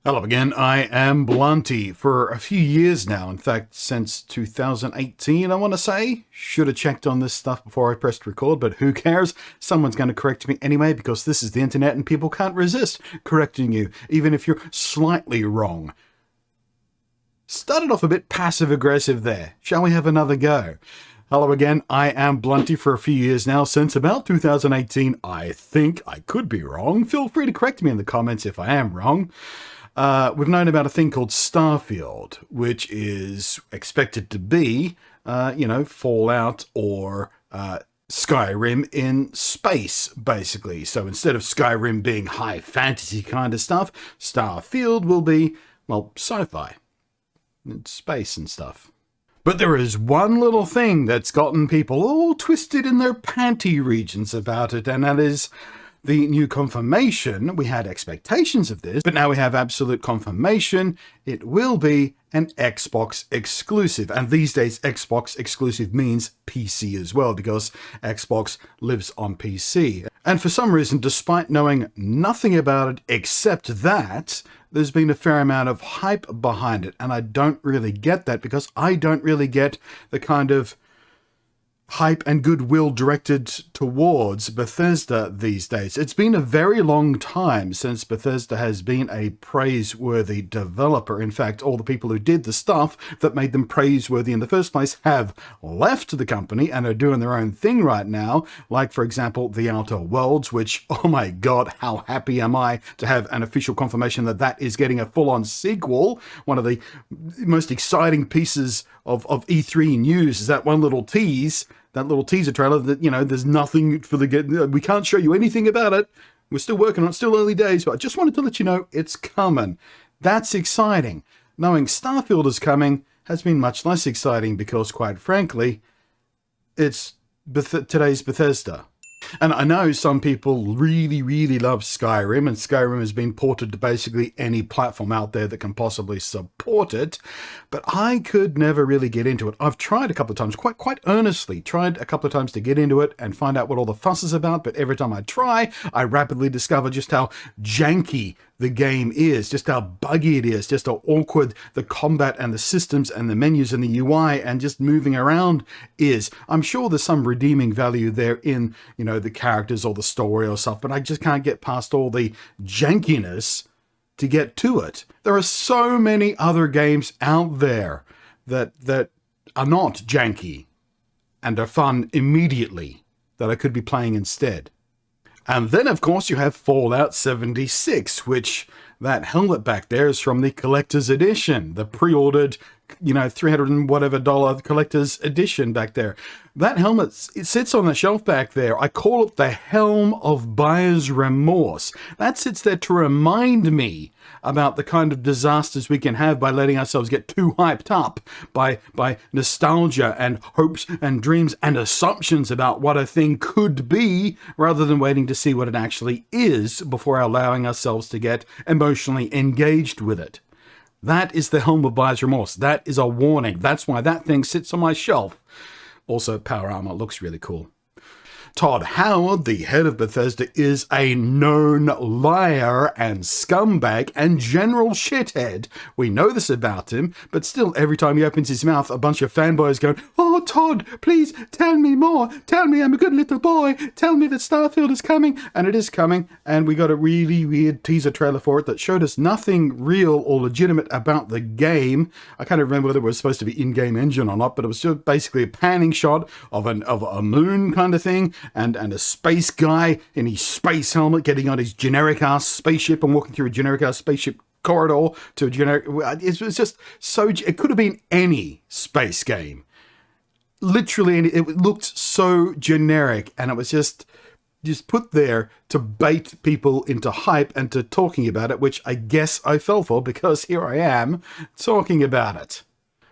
Hello again, I am Blunty. For a few years now, in fact since 2018 I want to say, should have checked on this stuff before I pressed record, but who cares? Someone's going to correct me anyway because this is the internet and people can't resist correcting you, even if you're slightly wrong. Started off a bit passive-aggressive there. Shall we have another go? Hello again, I am Blunty for a few years now, since about 2018. I think I could be wrong. Feel free to correct me in the comments if I am wrong. We've known about a thing called Starfield, which is expected to be, Fallout or Skyrim in space, basically. So instead of Skyrim being high fantasy kind of stuff, Starfield will be, well, sci-fi. It's space and stuff. But there is one little thing that's gotten people all twisted in their panty regions about it, and that is the new confirmation. We had expectations of this, but now we have absolute confirmation. It will be an Xbox exclusive. And these days, Xbox exclusive means PC as well, because Xbox lives on PC. And for some reason, despite knowing nothing about it except that, there's been a fair amount of hype behind it. And I don't really get that, because I don't really get the kind of hype and goodwill directed towards Bethesda these days. It's been a very long time since Bethesda has been a praiseworthy developer. In fact, all the people who did the stuff that made them praiseworthy in the first place have left the company and are doing their own thing right now. Like, for example, The Outer Worlds, which, oh my god, how happy am I to have an official confirmation that that is getting a full-on sequel. One of the most exciting pieces of E3 news is that one little tease, that little teaser trailer that, there's nothing for we can't show you anything about it. We're still working on it, still early days, but I just wanted to let you know it's coming. That's exciting. Knowing Starfield is coming has been much less exciting because, quite frankly, it's today's Bethesda. And I know some people really, really love Skyrim, and Skyrim has been ported to basically any platform out there that can possibly support it, but I could never really get into it. I've tried a couple of times, quite earnestly, tried a couple of times to get into it and find out what all the fuss is about, but every time I try, I rapidly discover just how janky the game is, just how buggy it is, just how awkward the combat and the systems and the menus and the UI and just moving around is. I'm sure there's some redeeming value there in, the characters or the story or stuff, but I just can't get past all the jankiness to get to it. There are so many other games out there that are not janky and are fun immediately that I could be playing instead. And then, of course, you have Fallout 76, which that helmet back there is from the collector's edition, the pre-ordered, $300 and whatever collector's edition back there. That helmet, it sits on the shelf back there. I call it the Helm of Buyer's Remorse. That sits there to remind me about the kind of disasters we can have by letting ourselves get too hyped up by nostalgia and hopes and dreams and assumptions about what a thing could be, rather than waiting to see what it actually is before allowing ourselves to get emotionally engaged with it. That is the Helm of Buyer's Remorse. That is a warning. That's why that thing sits on my shelf. Also, power armor looks really cool. Todd Howard, the head of Bethesda, is a known liar and scumbag and general shithead. We know this about him, but still every time he opens his mouth, a bunch of fanboys go, "Oh, Todd, please tell me more. Tell me I'm a good little boy. Tell me that Starfield is coming." And it is coming, and we got a really weird teaser trailer for it that showed us nothing real or legitimate about the game. I can't remember whether it was supposed to be in-game engine or not, but it was just basically a panning shot of a moon kind of thing, and a space guy in his space helmet getting on his generic-ass spaceship and walking through a generic-ass spaceship corridor to a generic... It was just so... It could have been any space game. Literally, it looked so generic, and it was just put there to bait people into hype and to talking about it, which I guess I fell for, because here I am talking about it.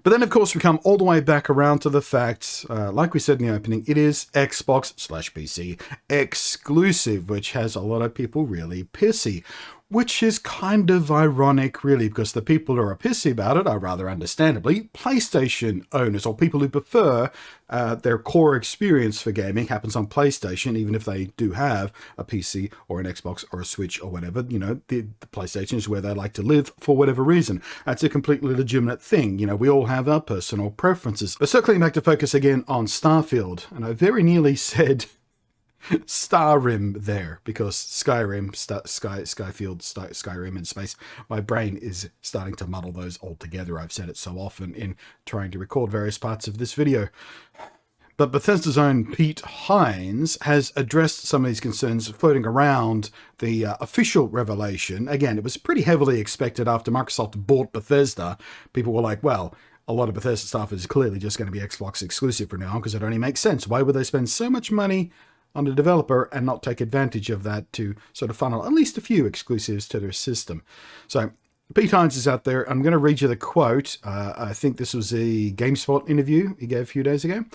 But then, of course, we come all the way back around to the fact, like we said in the opening, it is Xbox/PC exclusive, which has a lot of people really pissy. Which is kind of ironic, really, because the people who are pissy about it are rather understandably PlayStation owners, or people who prefer their core experience for gaming happens on PlayStation, even if they do have a PC or an Xbox or a Switch or whatever. You know, the PlayStation is where they like to live for whatever reason. That's a completely legitimate thing. You know, we all have our personal preferences. But circling back to focus again on Starfield, and I very nearly said Skyrim there, because Skyrim, Skyfield, Skyrim in space. My brain is starting to muddle those all together. I've said it so often in trying to record various parts of this video. But Bethesda's own Pete Hines has addressed some of these concerns floating around the official revelation. Again, it was pretty heavily expected after Microsoft bought Bethesda. People were like, well, a lot of Bethesda stuff is clearly just going to be Xbox exclusive for now, because it only makes sense. Why would they spend so much money on the developer and not take advantage of that to sort of funnel at least a few exclusives to their system? So Pete Hines is out there. I'm going to read you the quote. I think this was a GameSpot interview he gave a few days ago.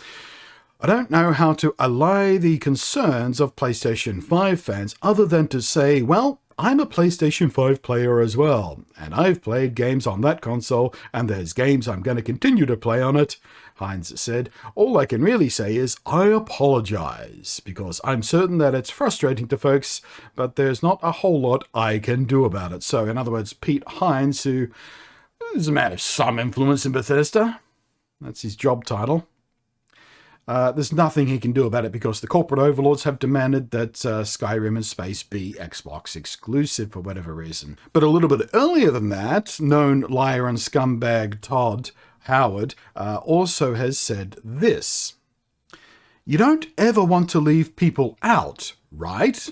I don't know how to allay the concerns of PlayStation 5 fans other than to say, well, I'm a PlayStation 5 player as well, and I've played games on that console, and there's games I'm going to continue to play on it. Hines said, all I can really say is I apologize, because I'm certain that it's frustrating to folks, but there's not a whole lot I can do about it. So, in other words, Pete Hines, who is a man of some influence in Bethesda, that's his job title, there's nothing he can do about it because the corporate overlords have demanded that Skyrim and Space be Xbox exclusive for whatever reason. But a little bit earlier than that, known liar and scumbag Todd Howard also has said this. You don't ever want to leave people out, right?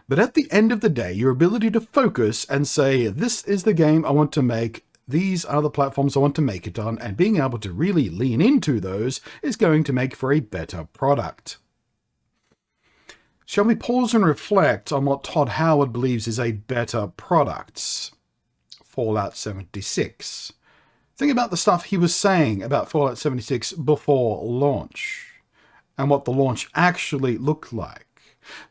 But at the end of the day, your ability to focus and say, this is the game I want to make, these are the platforms I want to make it on, and being able to really lean into those is going to make for a better product. Shall we pause and reflect on what Todd Howard believes is a better product? Fallout 76. Think about the stuff he was saying about Fallout 76 before launch, and what the launch actually looked like.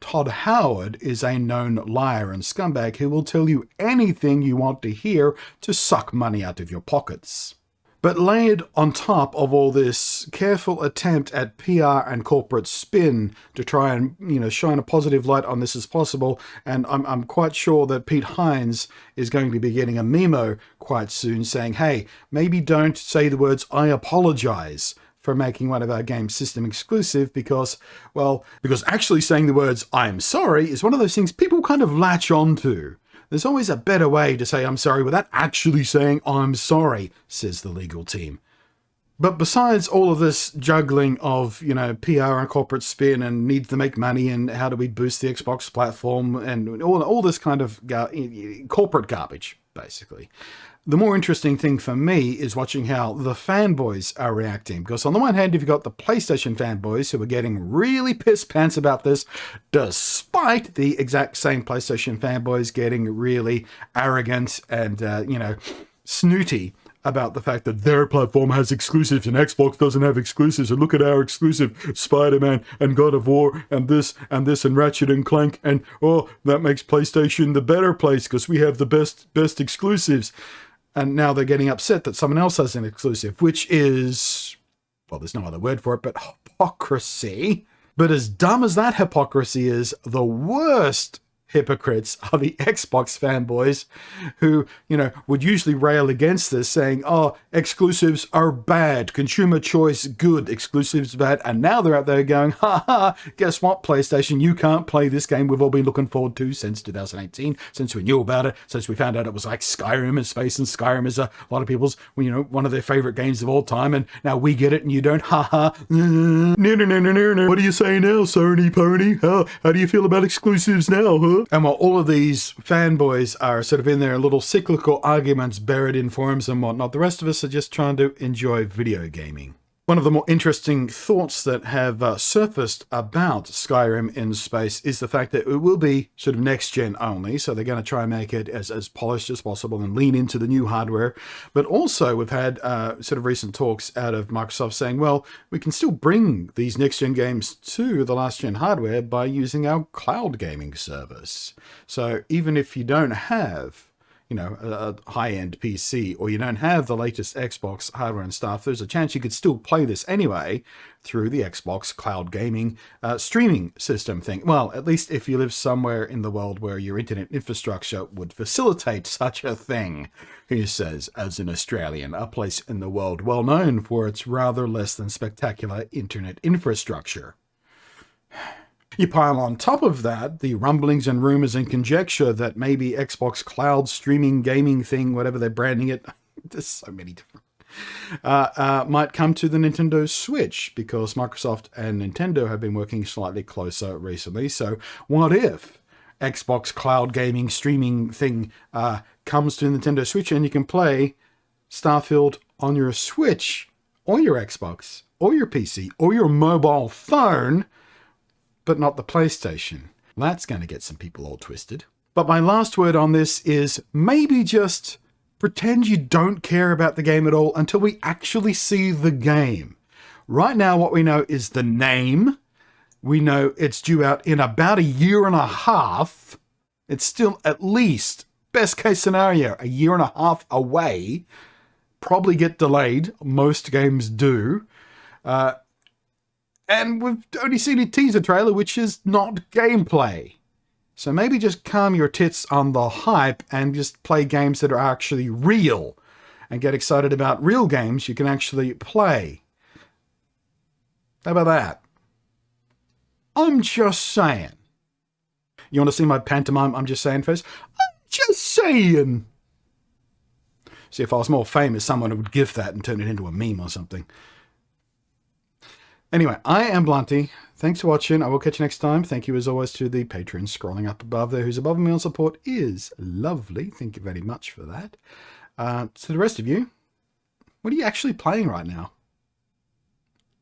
Todd Howard is a known liar and scumbag who will tell you anything you want to hear to suck money out of your pockets. But layered on top of all this careful attempt at PR and corporate spin to try and, shine a positive light on this as possible, and I'm quite sure that Pete Hines is going to be getting a memo quite soon saying, hey, maybe don't say the words, I apologize, for making one of our games system exclusive because actually saying the words, I'm sorry, is one of those things people kind of latch onto. There's always a better way to say I'm sorry without actually saying I'm sorry, says the legal team. But besides all of this juggling of, PR and corporate spin and need to make money and how do we boost the Xbox platform and all this kind of corporate garbage, basically. The more interesting thing for me is watching how the fanboys are reacting. Because on the one hand, you've got the PlayStation fanboys who are getting really pissed pants about this, despite the exact same PlayStation fanboys getting really arrogant and, snooty about the fact that their platform has exclusives and Xbox doesn't have exclusives. And look at our exclusive Spider-Man and God of War and this and Ratchet and Clank. And, that makes PlayStation the better place because we have the best exclusives. And now they're getting upset that someone else has an exclusive, which is, well, there's no other word for it, but hypocrisy. But as dumb as that hypocrisy is, the worst hypocrites are the Xbox fanboys who, would usually rail against this saying, exclusives are bad, consumer choice good, exclusives bad. And now they're out there going, guess what, PlayStation, you can't play this game we've all been looking forward to since 2018, since we knew about it, since we found out it was like Skyrim in space, and Skyrim is a lot of people's, one of their favorite games of all time, and now we get it and you don't, No. What do you say now, Sony pony? How do you feel about exclusives now, huh? And while all of these fanboys are sort of in their little cyclical arguments buried in forums and whatnot, the rest of us are just trying to enjoy video gaming. One of the more interesting thoughts that have surfaced about Skyrim in space is the fact that it will be sort of next-gen only, so they're going to try and make it as polished as possible and lean into the new hardware. But also we've had sort of recent talks out of Microsoft saying, well, we can still bring these next-gen games to the last-gen hardware by using our cloud gaming service. So even if you don't have a high-end PC, or you don't have the latest Xbox hardware and stuff, there's a chance you could still play this anyway through the Xbox cloud gaming streaming system thing. Well, at least if you live somewhere in the world where your internet infrastructure would facilitate such a thing, he says, as an Australian, a place in the world well known for its rather less than spectacular internet infrastructure. You pile on top of that the rumblings and rumors and conjecture that maybe Xbox cloud streaming gaming thing, whatever they're branding it, there's so many different, might come to the Nintendo Switch, because Microsoft and Nintendo have been working slightly closer recently. So what if Xbox cloud gaming streaming thing comes to Nintendo Switch and you can play Starfield on your Switch or your Xbox or your PC or your mobile phone, but not the PlayStation? That's going to get some people all twisted. But my last word on this is maybe just pretend you don't care about the game at all until we actually see the game. Right now, what we know is the name. We know it's due out in about a year and a half. It's still at least, best case scenario, a year and a half away. Probably get delayed. Most games do. And we've only seen a teaser trailer, which is not gameplay. So maybe just calm your tits on the hype and just play games that are actually real. And get excited about real games you can actually play. How about that? I'm just saying. You want to see my pantomime I'm just saying face? I'm just saying. See, if I was more famous, someone would give that and turn it into a meme or something. Anyway, I am Blunty. Thanks for watching. I will catch you next time. Thank you as always to the patrons scrolling up above there who's above me on support is lovely. Thank you very much for that. To the rest of you, what are you actually playing right now?